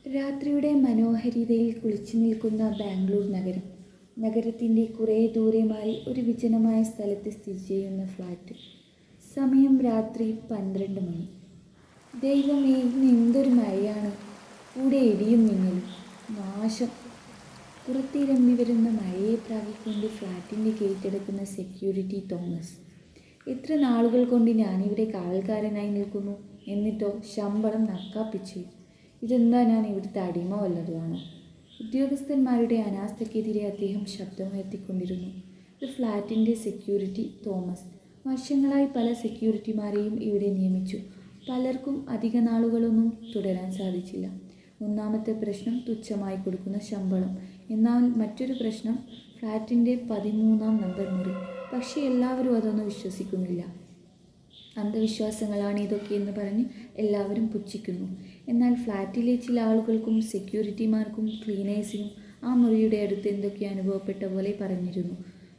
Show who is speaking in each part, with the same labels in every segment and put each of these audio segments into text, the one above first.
Speaker 1: രാത്രിയുടെ മനോഹരിതയിൽ കുളിച്ചു നിൽക്കുന്ന ബാംഗ്ലൂർ നഗരം. നഗരത്തിൻ്റെ കുറേ ദൂരമായി ഒരു വിജനമായ സ്ഥലത്ത് സ്ഥിതി ചെയ്യുന്ന ഫ്ലാറ്റ്. സമയം രാത്രി 12 മണി. ദൈവമേ, ഇന്ന് എന്തൊരു മഴയാണ്! കൂടെ ഇടിയും മിന്നലും. നാശം! പുറത്തിരമ്പി വരുന്ന മഴയെ പ്രാപിക്കൊണ്ട് ഫ്ലാറ്റിൻ്റെ ഗേറ്റെടുക്കുന്ന സെക്യൂരിറ്റി തോമസ്. എത്ര നാളുകൾ കൊണ്ട് ഞാനിവിടെ കാവൽക്കാരനായി നിൽക്കുന്നു, എന്നിട്ടോ ശമ്പളം നക്കാപ്പിച്ച്. ഇതെന്താ, ഞാൻ ഇവിടുത്തെ അടിമ വല്ലതുമാണോ? ഉദ്യോഗസ്ഥന്മാരുടെ അനാസ്ഥയ്ക്കെതിരെ അദ്ദേഹം ശബ്ദമുയർത്തിക്കൊണ്ടിരുന്നു. ഇത് ഫ്ലാറ്റിൻ്റെ സെക്യൂരിറ്റി തോമസ്. വർഷങ്ങളായി പല സെക്യൂരിറ്റിമാരെയും ഇവിടെ നിയമിച്ചു. പലർക്കും അധിക നാളുകളൊന്നും തുടരാൻ സാധിച്ചില്ല. ഒന്നാമത്തെ പ്രശ്നം തുച്ഛമായി കൊടുക്കുന്ന ശമ്പളം. എന്നാൽ മറ്റൊരു പ്രശ്നം ഫ്ലാറ്റിൻ്റെ 13-ാം നമ്പർ മുറി. പക്ഷേ എല്ലാവരും അതൊന്നും വിശ്വസിക്കുന്നില്ല. അന്ധവിശ്വാസങ്ങളാണ് ഇതൊക്കെയെന്ന് പറഞ്ഞ് എല്ലാവരും പുച്ഛിക്കുന്നു. എന്നാൽ ഫ്ലാറ്റിലെ ചില ആളുകൾക്കും സെക്യൂരിറ്റിമാർക്കും ക്ലീനേഴ്സിനും ആ മുറിയുടെ അടുത്ത് എന്തൊക്കെ അനുഭവപ്പെട്ട പോലെ പറഞ്ഞിരുന്നു.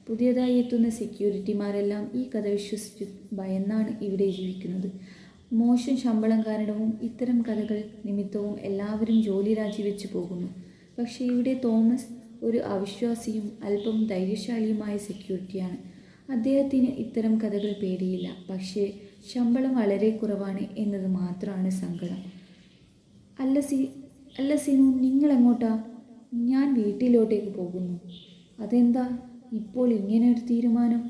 Speaker 1: പുതിയതായി എത്തുന്ന സെക്യൂരിറ്റിമാരെല്ലാം ഈ കഥ വിശ്വസിച്ച് ഭയന്നാണ് ഇവിടെ ജീവിക്കുന്നത്. മോശം ശമ്പളം കാരണവും ഇത്തരം കഥകൾ നിമിത്തവും എല്ലാവരും ജോലി രാജിവെച്ച് പോകുന്നു. പക്ഷേ ഇവിടെ തോമസ് ഒരു അവിശ്വാസിയും അല്പം ധൈര്യശാലിയുമായ സെക്യൂരിറ്റിയാണ്. അദ്ദേഹത്തിന് ഇത്തരം കഥകൾ പേടിയില്ല. പക്ഷേ ശമ്പളം വളരെ കുറവാണ് എന്നത് മാത്രമാണ് സങ്കടം. അല്ല സിനു, നിങ്ങളെങ്ങോട്ടാ? ഞാൻ വീട്ടിലോട്ടേക്ക് പോകുന്നു. അതെന്താ ഇപ്പോൾ ഇങ്ങനെ ഒരു തീരുമാനം?